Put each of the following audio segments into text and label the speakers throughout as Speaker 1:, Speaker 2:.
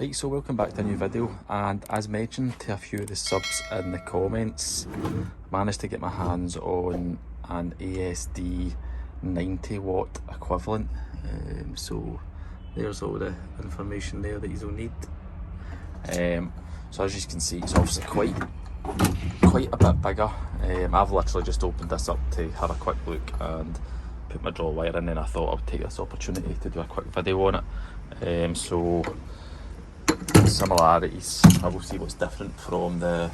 Speaker 1: Right, so welcome back to a new video, and as mentioned to a few of the subs in the comments, managed to get my hands on an ASD 90 watt equivalent. So there's all the information there that you'll need. So as you can see, it's obviously quite a bit bigger. I've literally just opened this up to have a quick look and put my draw wire in, and I thought I would take this opportunity to do a quick video on it. So similarities, I will see what's different from the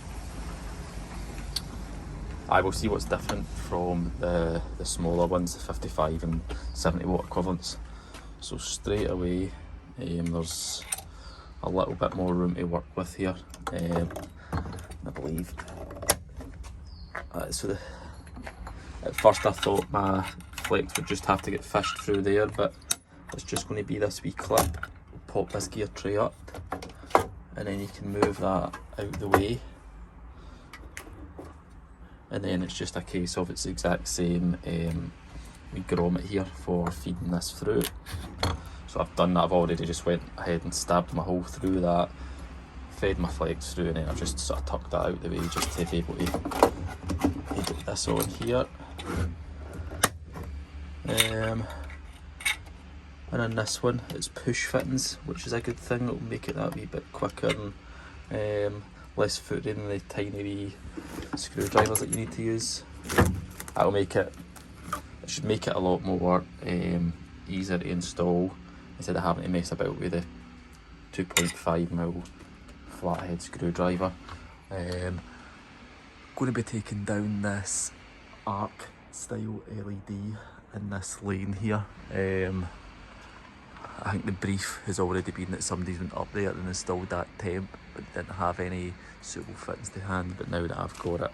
Speaker 1: smaller ones, the 55 and 70 watt equivalents. So straight away, there's a little bit more room to work with here, I believe. So at first I thought my flex would just have to get fished through there, but it's just going to be this wee clip. Pop this gear tray up, and then you can move that out the way, and then it's just a case of it's the exact same wee grommet here for feeding this through. So I've done that. I've already just went ahead and stabbed my hole through that, fed my flex through, and then I've just sort of tucked that out the way just to be able to get this on here. And on this one, it's push fittings, which is a good thing. It'll make it that wee bit quicker and less footy than the tiny wee screwdrivers that you need to use. That'll make it, it should make it a lot more easier to install instead of having to mess about with the 2.5mm flathead screwdriver. Going to be taking down this arc style LED in this lane here. I think the brief has already been that somebody's went up there and installed that temp, but didn't have any suitable fittings to hand. But now that I've got it,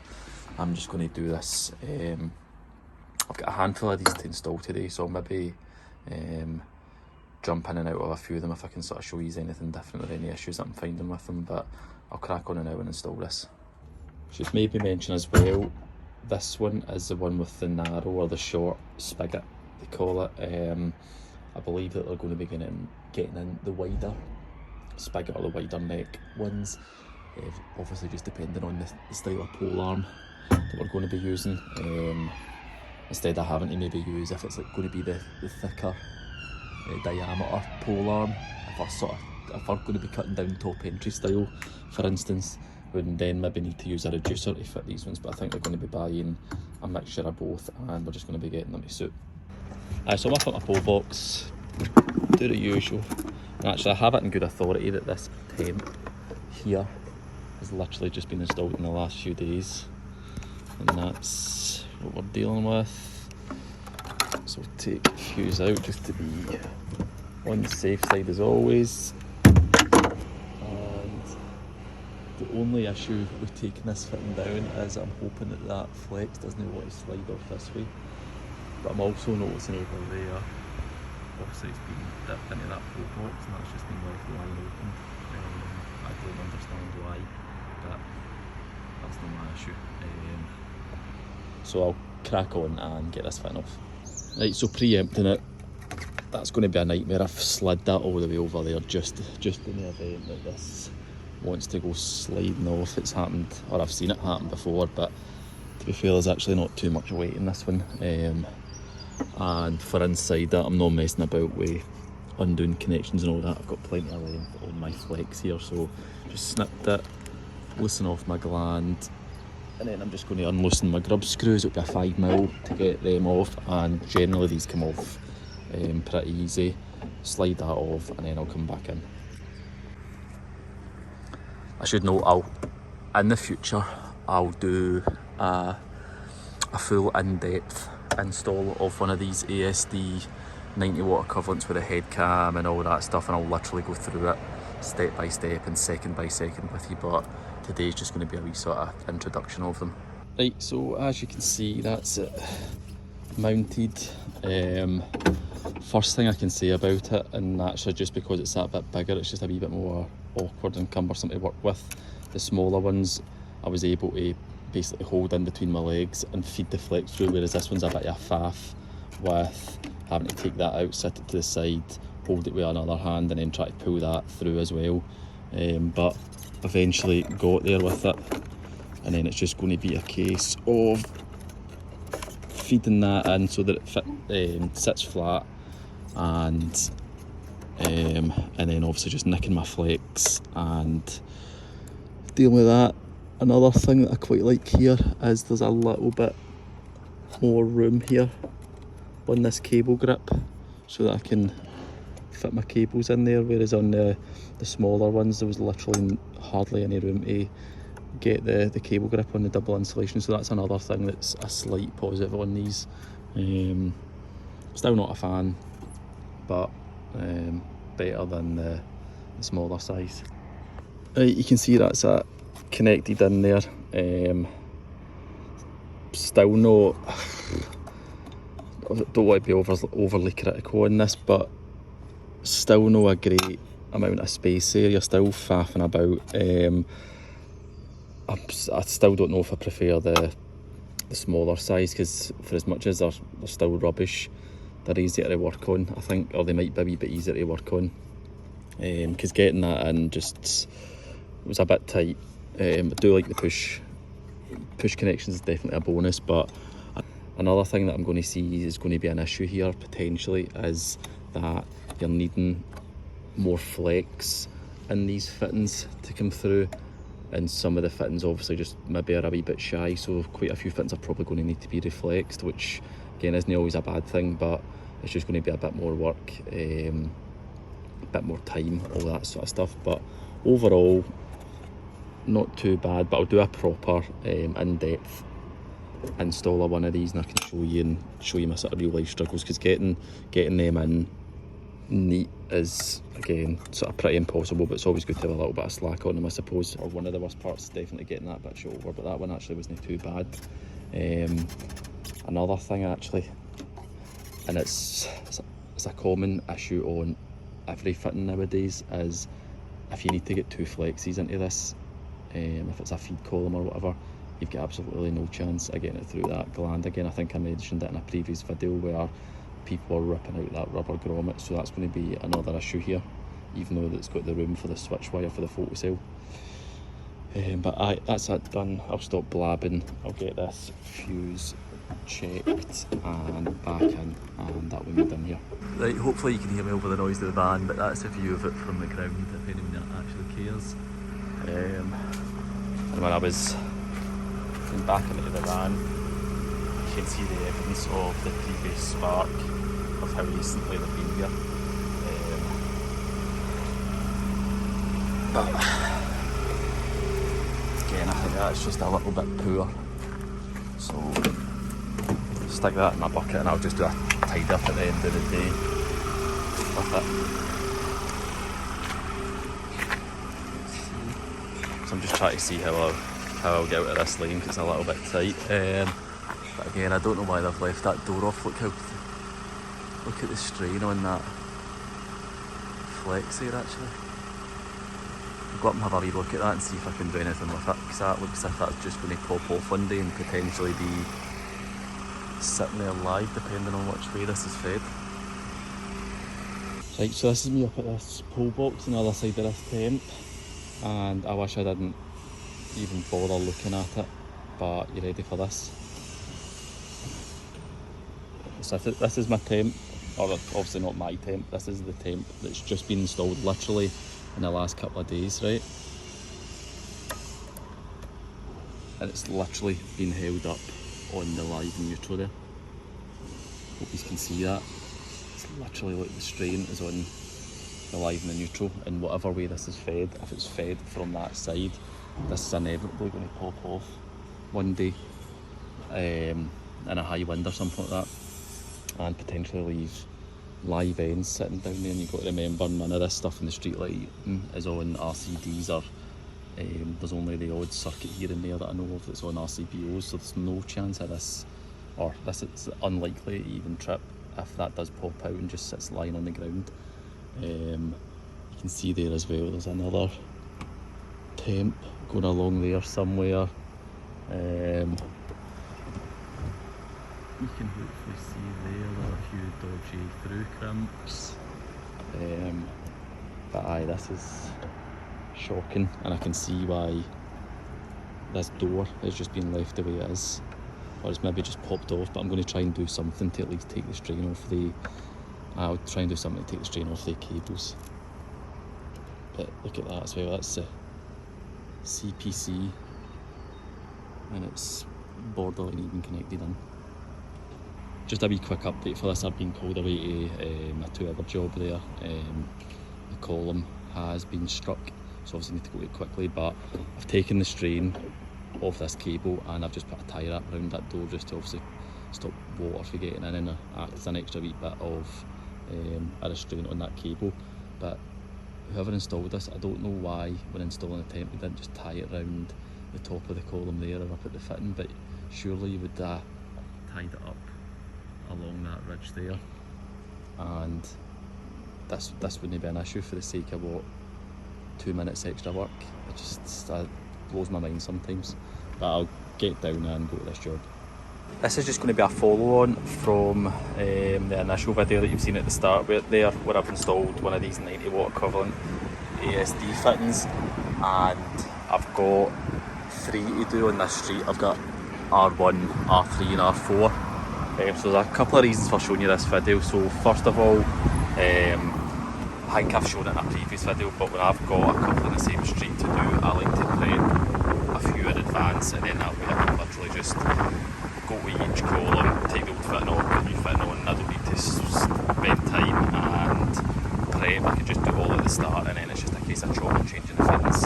Speaker 1: I'm just going to do this. I've got a handful of these to install today, so I'll maybe jump in and out of a few of them if I can sort of show you anything different or any issues that I'm finding with them. But I'll crack on and out and install this. Should maybe mention as well, this one is the one with the narrow or the short spigot, they call it. I believe that they're going to be getting in the wider spigot or the wider neck ones, obviously just depending on the style of pole arm that we're going to be using. Instead of having to maybe use, if it's like going to be the thicker diameter pole arm, if we're going to be cutting down top entry style, for instance, we would then maybe need to use a reducer to fit these ones. But I think we're going to be buying a mixture of both, and we're just going to be getting them to suit. So I'm up at my pole box, do the usual, and actually I have it in good authority that this temp here has literally just been installed in the last few days, and that's what we're dealing with. So we'll take a fuse out just to be on the safe side as always. And the only issue with taking this fitting down is I'm hoping that flex doesn't want to slide off this way. But I'm also noticing over there, obviously it's been dipped into that pole box and that's just been left wide open. I don't understand why, but that's not my issue. So I'll crack on and get this fitting off. Right, so pre-emptying it, that's going to be a nightmare. I've slid that all the way over there just in the event that this wants to go sliding off. It's happened, or I've seen it happen before, but to be fair, there's actually not too much weight in this one. And for inside that, I'm not messing about with undoing connections and all that. I've got plenty of length on my flex here, so just snipped it, loosen off my gland, and then I'm just going to unloosen my grub screws. It'll be a 5mm to get them off, and generally these come off pretty easy. Slide that off and then I'll come back in. I should note, in the future I'll do a full in-depth install of one of these ASD 90 watt equivalents with a head cam and all that stuff, and I'll literally go through it step by step and second by second with you, but today's just going to be a wee sort of introduction of them. Right, so as you can see, that's it mounted. First thing I can say about it, and actually just because it's that bit bigger, it's just a wee bit more awkward and cumbersome to work with. The smaller ones I was able to basically hold in between my legs and feed the flex through, whereas this one's a bit of a faff with having to take that out, sit it to the side, hold it with another hand and then try to pull that through as well. But eventually got there with it, and then it's just going to be a case of feeding that in so that it sits flat, and then obviously just nicking my flex and dealing with that. Another thing that I quite like here is there's a little bit more room here on this cable grip so that I can fit my cables in there, whereas on the smaller ones there was literally hardly any room to get the cable grip on the double insulation. So that's another thing that's a slight positive on these. Still not a fan, but better than the smaller size. Right, you can see that's connected in there. Still no, I don't want to be overly critical on this, but still no a great amount of space there. You're still faffing about. I still don't know if I prefer the smaller size, because for as much as they're still rubbish, they're easier to work on, I think, or they might be a wee bit easier to work on. Because getting that in just was a bit tight. I do like the push connections, is definitely a bonus, but another thing that I'm going to see is going to be an issue here potentially is that you're needing more flex in these fittings to come through, and some of the fittings obviously just maybe are a wee bit shy, so quite a few fittings are probably going to need to be reflexed, which again isn't always a bad thing, but it's just going to be a bit more work, a bit more time, all that sort of stuff. But overall not too bad, but I'll do a proper in-depth install of one of these and I can show you my sort of real life struggles, because getting them in neat is again sort of pretty impossible, but it's always good to have a little bit of slack on them, I suppose. Or one of the worst parts is definitely getting that bit shot over, but that one actually wasn't too bad. Another thing actually, and it's a common issue on every fitting nowadays, is if you need to get two flexes into this, if it's a feed column or whatever, you've got absolutely no chance of getting it through that gland. Again, I think I mentioned it in a previous video where people are ripping out that rubber grommet, so that's going to be another issue here, even though it's got the room for the switch wire for the photocell. But that's it done. I'll stop blabbing, I'll get this fuse checked and back in, and that will be done here. Right, hopefully you can hear me over the noise of the van, but that's a view of it from the ground if anyone actually cares. And when I was going back into the van, you can see the evidence of the previous spark, of how recently they've been here. But again, I think that's just a little bit poor, so stick that in my bucket and I'll just do a tidy up at the end of the day with it. So I'm just trying to see how I'll get out of this lane, because it's a little bit tight. But again, I don't know why they've left that door off. Look at the strain on that flex there actually. I'll go up and have a wee look at that and see if I can do anything with it, because that looks as if that's just going to pop off one day and potentially be sitting there live, depending on which way this is fed. Right, so this is me up at this pole box on the other side of this temp, and I wish I didn't even bother looking at it, but you ready for this? So this is my temp, or obviously not my temp, this is the temp that's just been installed literally in the last couple of days, right? And it's literally been held up on the live and neutral there. Hope you can see that. It's literally like the strain is on the live and the neutral, and whatever way this is fed, if it's fed from that side, this is inevitably going to pop off one day in a high wind or something like that, and potentially leave live ends sitting down there. And you've got to remember, none of this stuff in the street light is on RCDs, or there's only the odd circuit here and there that I know of that's on RCBOs, so there's no chance of this, or this is unlikely to even trip if that does pop out and just sits lying on the ground. You can see there as well, there's another temp going along there somewhere. You can hopefully see there are a few dodgy through crimps. But aye, this is shocking, and I can see why this door has just been left the way it is, or it's maybe just popped off. But I'm going to try and do something to at least take the strain off the. I'll try and do something to take the strain off the cables. But look at that as well. That's a CPC, and it's borderline even connected in. Just a wee quick update for this. I've been called away to my 2 other job there. The column has been struck, so obviously need to go to it quickly, but I've taken the strain off this cable and I've just put a tie wrap around that door just to obviously stop water from getting in and act as an extra wee bit of a restraint on that cable. But whoever installed this, I don't know why when installing the temp they didn't just tie it around the top of the column there or up at the fitting, but surely you would tied it up along that ridge there, and this wouldn't be an issue for the sake of what, 2 minutes extra work. It just blows my mind sometimes, but I'll get down and go to this job. This is just going to be a follow on from the initial video that you've seen at the start where I've installed one of these 90 watt equivalent ASD fittings, and I've got 3 to do on this street. I've got R1, R3 and R4. So there's a couple of reasons for showing you this video. So first of all, I think I've shown it in a previous video, but when I've got a couple in the same street to do, I like to prep a few in advance, and then that way I can literally just go to each column, take the old fitting off, put new fitting on, and I don't need to spend time and prep. I can just do all at the start, and then it's just a case of chopping and changing the fittings.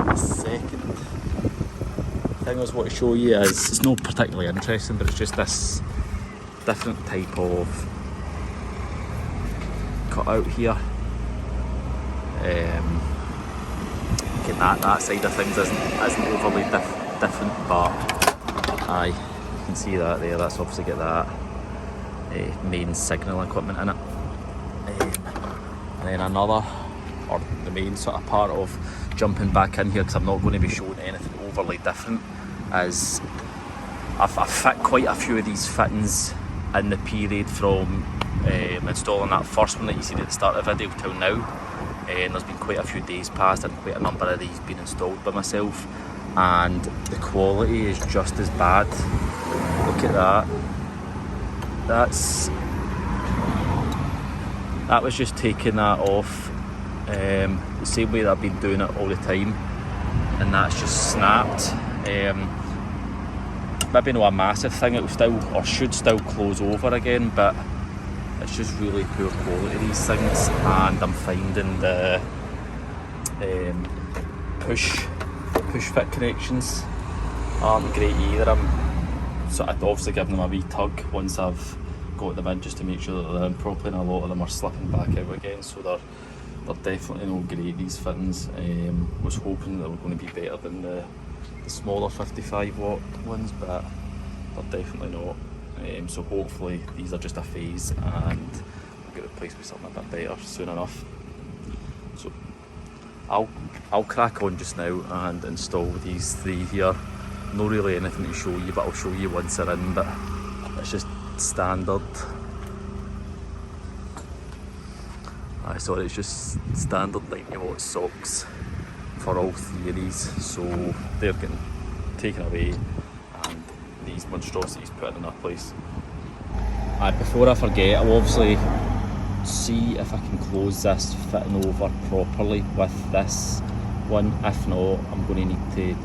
Speaker 1: The second thing I was want to show you is, it's not particularly interesting, but it's just this different type of cut out here. Again, that side of things isn't overly different, but aye, you can see that there. That's obviously got that main signal equipment in it, and then another, or the main sort of part of jumping back in here, because I'm not going to be showing anything overly different, is I've fit quite a few of these fittings in the period from installing that first one that you seen at the start of the video till now, and there's been quite a few days past and quite a number of these been installed by myself, and the quality is just as bad. Look at that. That was just taking that off the same way that I've been doing it all the time, and that's just snapped. Maybe not a massive thing, it will still, or should still close over again, but it's just really poor quality, these things. And I'm finding the push fit connections aren't great either. I'm sort of obviously giving them a wee tug once I've got them in, just to make sure that they're in properly, and a lot of them are slipping back out again, so they're definitely not great, these fittings. Was hoping they were going to be better than the smaller 55 watt ones, but they're definitely not. So hopefully these are just a phase and we'll get replaced with something a bit better soon enough. So I'll crack on just now and install these 3 here. Not really anything to show you, but I'll show you once they're in, but it's just standard. It's just standard 90 watt socks for all 3 of these, so they're getting taken away and these monstrosities put in their place. Before I forget, I'll obviously see if I can close this fitting over properly with this one. If not, I'm going to need to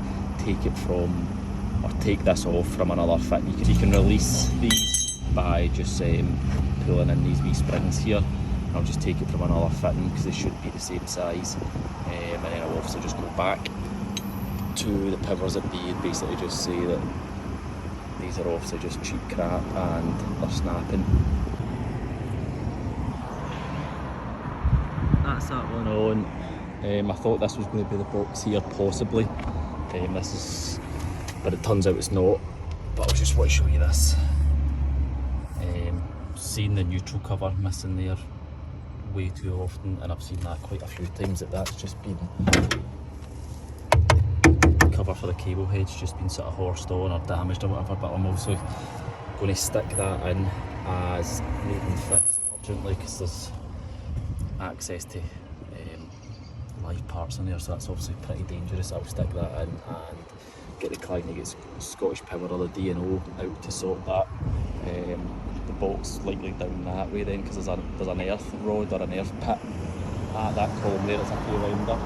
Speaker 1: take this off from another fitting. You can release these by just pulling in these wee springs here. I'll just take it from another fitting because they should be the same size, and then I'll obviously just go back to the powers that be and basically just say that these are obviously just cheap crap and they're snapping. That's that one on. I thought this was going to be the box here, possibly. But it turns out it's not. But I just want to show you this. Seen the neutral cover missing there way too often, and I've seen that quite a few times, that's just been the cover for the cable head's just been sort of horsed on or damaged or whatever. But I'm also going to stick that in as needing fixed urgently, because access to live parts in there, so that's obviously pretty dangerous. I'll stick that in and get the client to get Scottish Power or the D&O out to sort that. The bolt's likely down that way then, because there's an earth rod or an earth pit at that column there. It's a K-winder.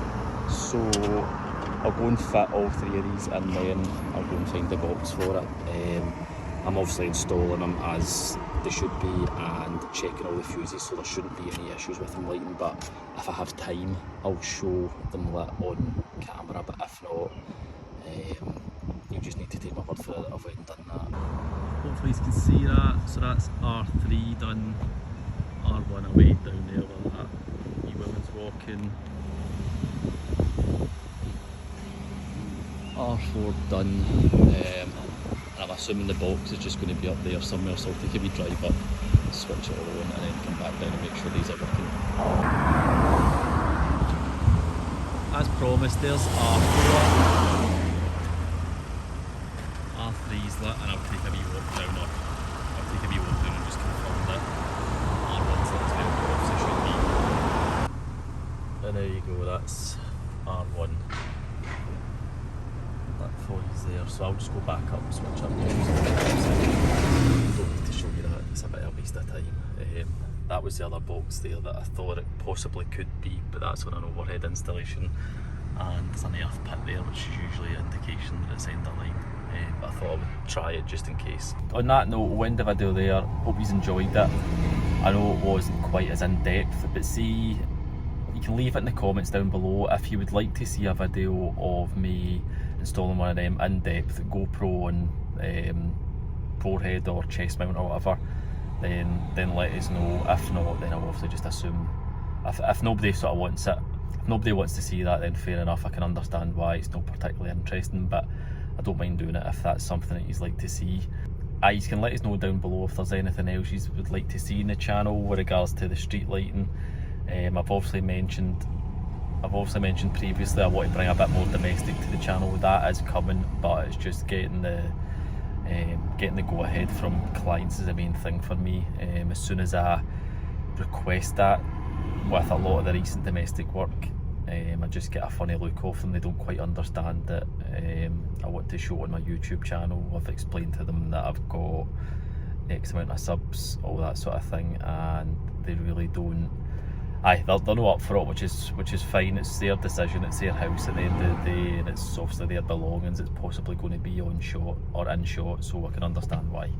Speaker 1: So I'll go and fit all three of these, and then I'll go and find the box for it. I'm obviously installing them as they should be and checking all the fuses, so there shouldn't be any issues with them lighting, but if I have time I'll show them lit on camera, but if not, you just need to take my word for it. I've went and done that. Hopefully you can see that. So that's R3 done, R1 away down there with that women's walking, R4 done, and I'm assuming the box is just going to be up there somewhere, so I'll take a wee drive up, switch it all on, and then come back down and make sure these are working. As promised, there's R4. R3's lit, and I'll take a wee walk down, and just confirm that R1's lit as well, obviously should be. And there you go, that's R1. That for you there, so I'll just go back up, switch up. Don't need to show you that, it's a bit of a waste of time. That was the other box there that I thought it possibly could be, but that's on an overhead installation, and there's an earth pit there, which is usually an indication that it's end of line. But I thought I would try it just in case. On that note, we'll end the video there. Hope you enjoyed it. I know it wasn't quite as in depth, but see, you can leave it in the comments down below if you would like to see a video of me installing one of them in depth, GoPro and forehead or chest mount or whatever. Then let us know. If not, then I'll obviously just assume if nobody sort of wants it, if nobody wants to see that, then fair enough. I can understand why it's not particularly interesting, but I don't mind doing it if that's something that you'd like to see. You can let us know down below if there's anything else you would like to see in the channel with regards to the street lighting. I've obviously mentioned previously I want to bring a bit more domestic to the channel. That is coming, but it's just getting the go ahead from clients is the main thing for me. As soon as I request that, with a lot of the recent domestic work, I just get a funny look off them. They don't quite understand that I want to show on my YouTube channel. I've explained to them that I've got X amount of subs, all that sort of thing, and they really don't. They're not up for it, which is fine. It's their decision, it's their house at the end of the day, and it's obviously their belongings. It's possibly going to be on shot or in shot, so I can understand why.